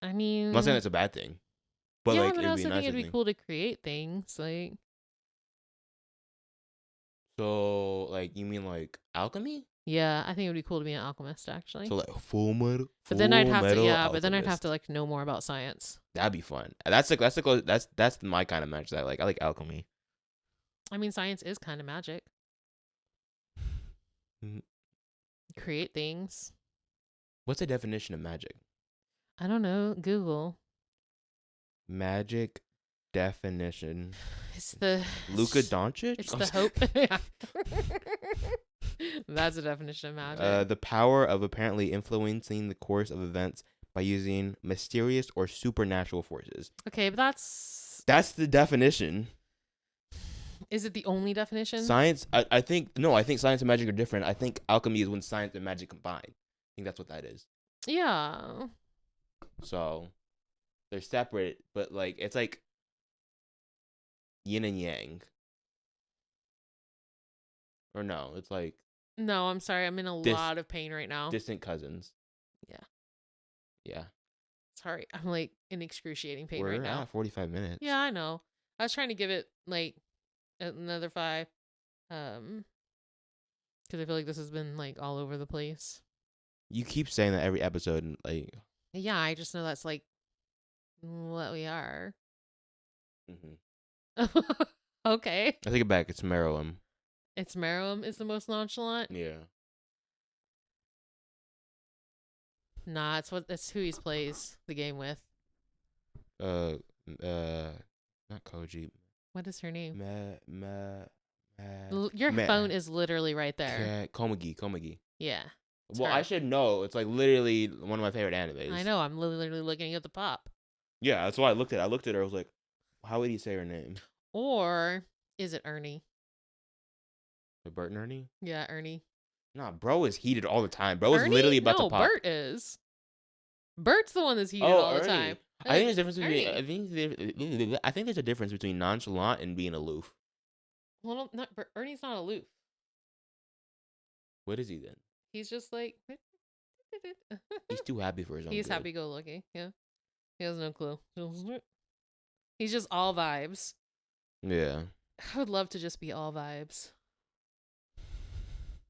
I mean, I'm not saying it's a bad thing, but yeah, like but I also think it'd be thing. cool to create things like. So, like, you mean like alchemy? Yeah, I think it would be cool to be an alchemist actually. So like full metal. But then I'd have to alchemist. but then I'd have to like know more about science. That'd be fun. That's my kind of match that I like. I like alchemy. I mean, science is kind of magic. Create things. What's the definition of magic? I don't know. Google. Magic definition. It's the Luka Doncic? It's the hope. Yeah. That's a definition of magic. The power of apparently influencing the course of events by using mysterious or supernatural forces. Okay, but That's the definition. Is it the only definition? Science, I think, no, I think science and magic are different. I think alchemy is when science and magic combine. I think that's what that is. Yeah. So, they're separate, but like, it's like yin and yang. Or no, it's like... No, I'm sorry. I'm in a lot of pain right now. Distant cousins. Yeah. Yeah. Sorry. I'm like in excruciating pain We're right now. at 45 minutes. Yeah, I know. I was trying to give it like another 5. Because I feel like this has been like all over the place. You keep saying that every episode, and like... Yeah, I just know that's like what we are. Mm-hmm. Okay. I take it back. It's Meruem. It's Meruem is the most nonchalant? Yeah. Nah, it's who he plays the game with. Not Koji. What is her name? Your phone is literally right there. Komagi. Yeah. Well, her. I should know. It's like literally one of my favorite animes. I know. I'm literally looking at the pop. Yeah, that's why I looked at her. I looked at her. I was like, how would he say her name? Or is it Ernie? The Bert and Ernie? Yeah, Ernie. Nah, bro is heated all the time. Bro is literally about to pop. No, Bert is. Bert's the one that's heated all the time. I think there's a difference between. I think there's a difference between nonchalant and being aloof. Well, Ernie's not aloof. What is he then? He's just like. He's too happy for his own. He's happy-go-lucky. Yeah, he has no clue. He's just all vibes. Yeah. I would love to just be all vibes.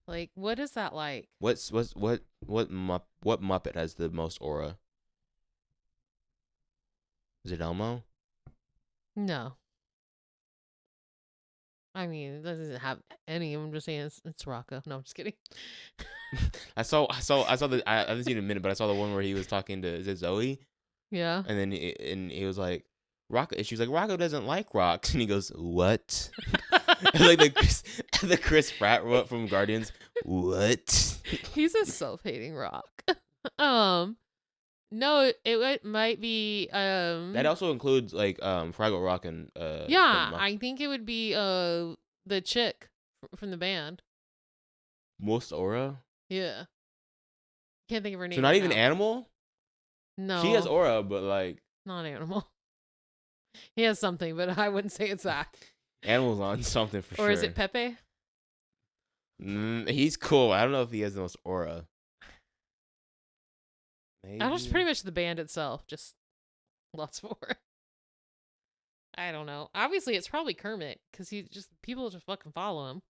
Like, what is that like? What Muppet has the most aura? Is it Elmo? No. I mean, it doesn't have any. I'm just saying it's Rocco. No, I'm just kidding. I saw the. I haven't seen it in a minute, but I saw the one where he was talking to, is it Zoe? Yeah. And then he was like, Rocco. She was like, Rocco doesn't like rocks, and he goes, what? Like the Chris Pratt from Guardians. What? He's a self-hating rock. No, it might be that also includes like Fraggle Rock and yeah, I think it would be the chick from the band. Most aura? Yeah. Can't think of her name. So not even animal? No. She has aura, but like not animal. He has something, but I wouldn't say it's that. Animal's on something for sure. Or is it Pepe? He's cool. I don't know if he has the most aura. Maybe. That was pretty much the band itself. Just lots more. I don't know. Obviously, it's probably Kermit because people just fucking follow him.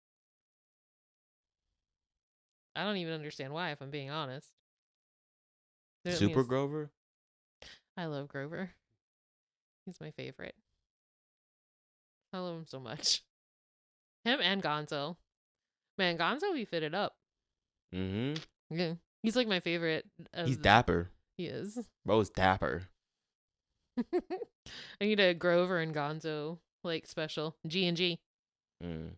I don't even understand why, if I'm being honest. Super Grover? I love Grover. He's my favorite. I love him so much. Him and Gonzo. Man, Gonzo, he fitted up. Mm-hmm. Yeah. He's like my favorite. He's dapper. He is. Bro's dapper. I need a Grover and Gonzo like special. G&G. And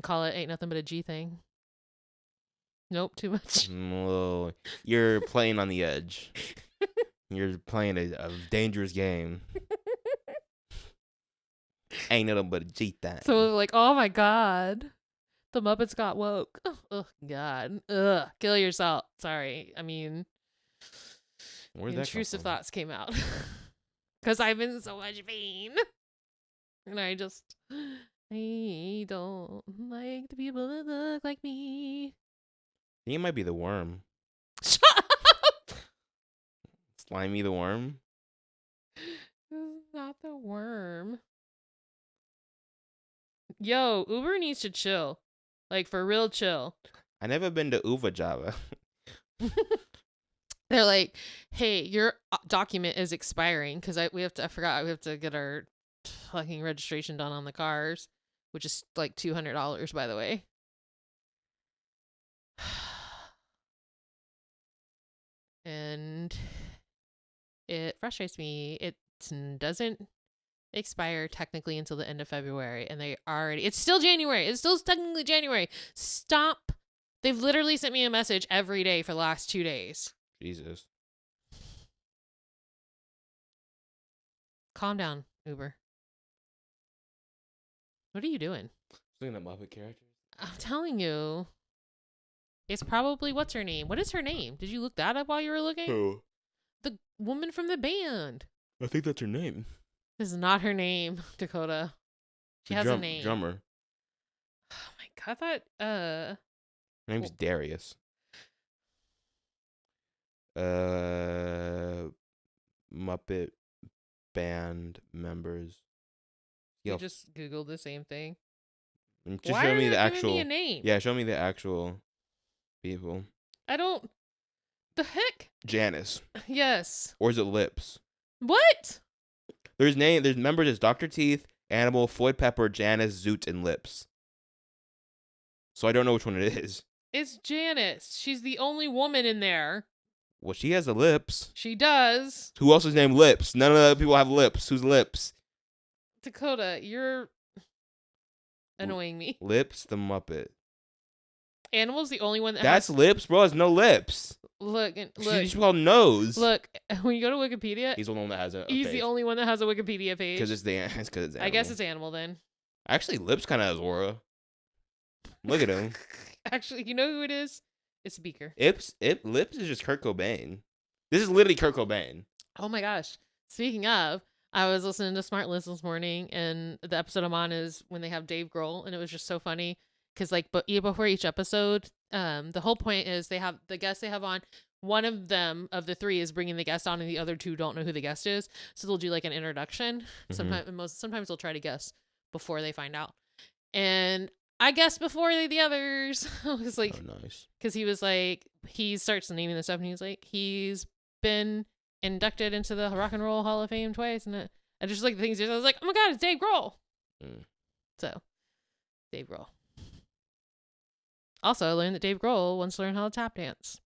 call it Ain't Nothing But a G Thing. Nope, too much. Well, you're playing on the edge. You're playing a dangerous game. Ain't nothing but a G thing. So like, oh my god. The Muppets got woke. Oh god. Ugh. Kill yourself. Sorry. I mean, intrusive thoughts came out. Because I'm in so much pain. And I don't like the people that look like me. I think it might be the worm. Shut up! Slimy the worm? This is not the worm. Yo, Uber needs to chill. Like, for real chill. I never been to Uva Java. They're like, hey, your document is expiring because I forgot we have to get our fucking registration done on the cars, which is like $200, by the way. And it frustrates me. It doesn't expire technically until the end of February, and it's still January. It's still technically January. Stop. They've literally sent me a message every day for the last 2 days. Jesus. Calm down, Uber. What are you doing? Looking at Muppet characters. I'm telling you. It's probably, what's her name? What is her name? Did you look that up while you were looking? Who? The woman from the band. I think that's her name. This is not her name, Dakota. She has a name. Drummer. Oh my god, I thought, Her name's Darius. Muppet band members. You just Googled the same thing. Just Why show are me they the giving actual. me a name? Yeah, show me the actual people. I don't. The heck? Janice. Yes. Or is it Lips? What? There's members as Dr. Teeth, Animal, Floyd Pepper, Janice, Zoot, and Lips. So I don't know which one it is. It's Janice. She's the only woman in there. Well, she has the lips. She does. Who else is named Lips? None of the other people have lips. Who's Lips? Dakota, you're annoying me. Lips the Muppet. Animal's the only one That's Lips, bro. There's no lips. Look. She's called Nose. Look, when you go to Wikipedia, he's the only one that has a he's page. the only one that has a Wikipedia page. Because it's Animal. I guess it's Animal then. Actually, Lips kind of has aura. Look at him. Actually, you know who it is? It's Beaker. Lips is just Kurt Cobain. This is literally Kurt Cobain. Oh my gosh. Speaking of, I was listening to Smart List this morning, and the episode I'm on is when they have Dave Grohl, and it was just so funny because before each episode, the whole point is they have the guest they have on. One of them of the three is bringing the guest on, and the other two don't know who the guest is, so they'll do like an introduction. Mm-hmm. Sometimes they'll try to guess before they find out, and I guessed before the others. I was like, oh, nice. Because he was like, he starts naming the stuff, and he's like, he's been inducted into the Rock and Roll Hall of Fame twice, and just like the things I was like, oh my god, it's Dave Grohl. So, Dave Grohl. Also, I learned that Dave Grohl wants to learn how to tap dance.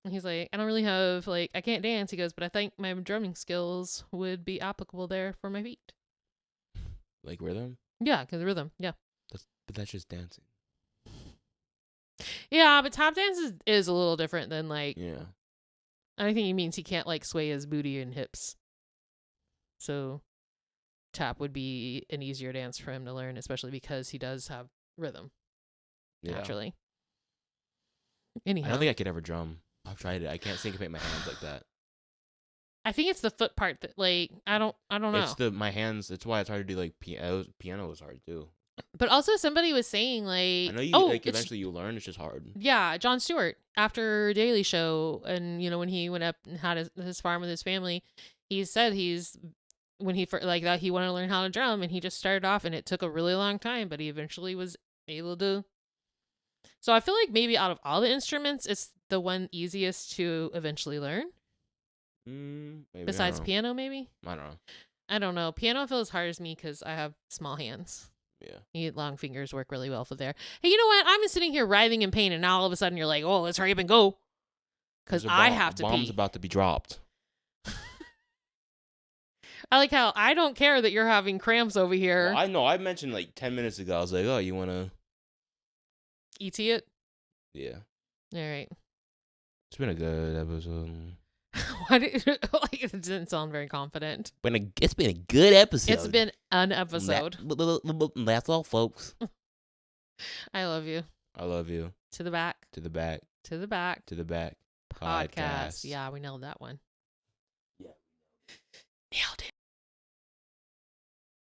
And he's like, I don't really have, I can't dance. He goes, but I think my drumming skills would be applicable there for my feet. Like rhythm? Yeah, because rhythm, yeah. But that's just dancing. Yeah, but tap dance is a little different than, Yeah. I think he means he can't, sway his booty and hips. So, tap would be an easier dance for him to learn, especially because he does have rhythm. Yeah. Naturally. Anyhow. I don't think I could ever drum. I've tried it. I can't syncopate my hands like that. I think it's the foot part that, I don't know. It's my hands. That's why it's hard to do, piano. Piano is hard, too. But also somebody was saying, I know you, eventually you learn. It's just hard. Yeah, Jon Stewart, after Daily Show, and, when he went up and had his farm with his family, he said he wanted to learn how to drum, and he just started off, and it took a really long time, but he eventually was able to. So I feel like maybe out of all the instruments, it's the one easiest to eventually learn. Maybe, besides piano, maybe? I don't know. I don't know. Piano feels hard as me because I have small hands. Yeah. Long fingers work really well for there. Hey, you know what? I'm sitting here writhing in pain, and now all of a sudden you're like, oh, let's hurry up and go. Because I have to pee. Bomb's about to be dropped. I like how I don't care that you're having cramps over here. Well, I know. I mentioned 10 minutes ago. I was like, oh, you want to... ET it? Yeah. All right. It's been a good episode. It didn't sound very confident. It's been a good episode. It's been an episode. That's all, folks. I love you. I love you. To the back. To the back. To the back. To the back. Podcast. Yeah, we nailed that one. Yeah. Nailed it.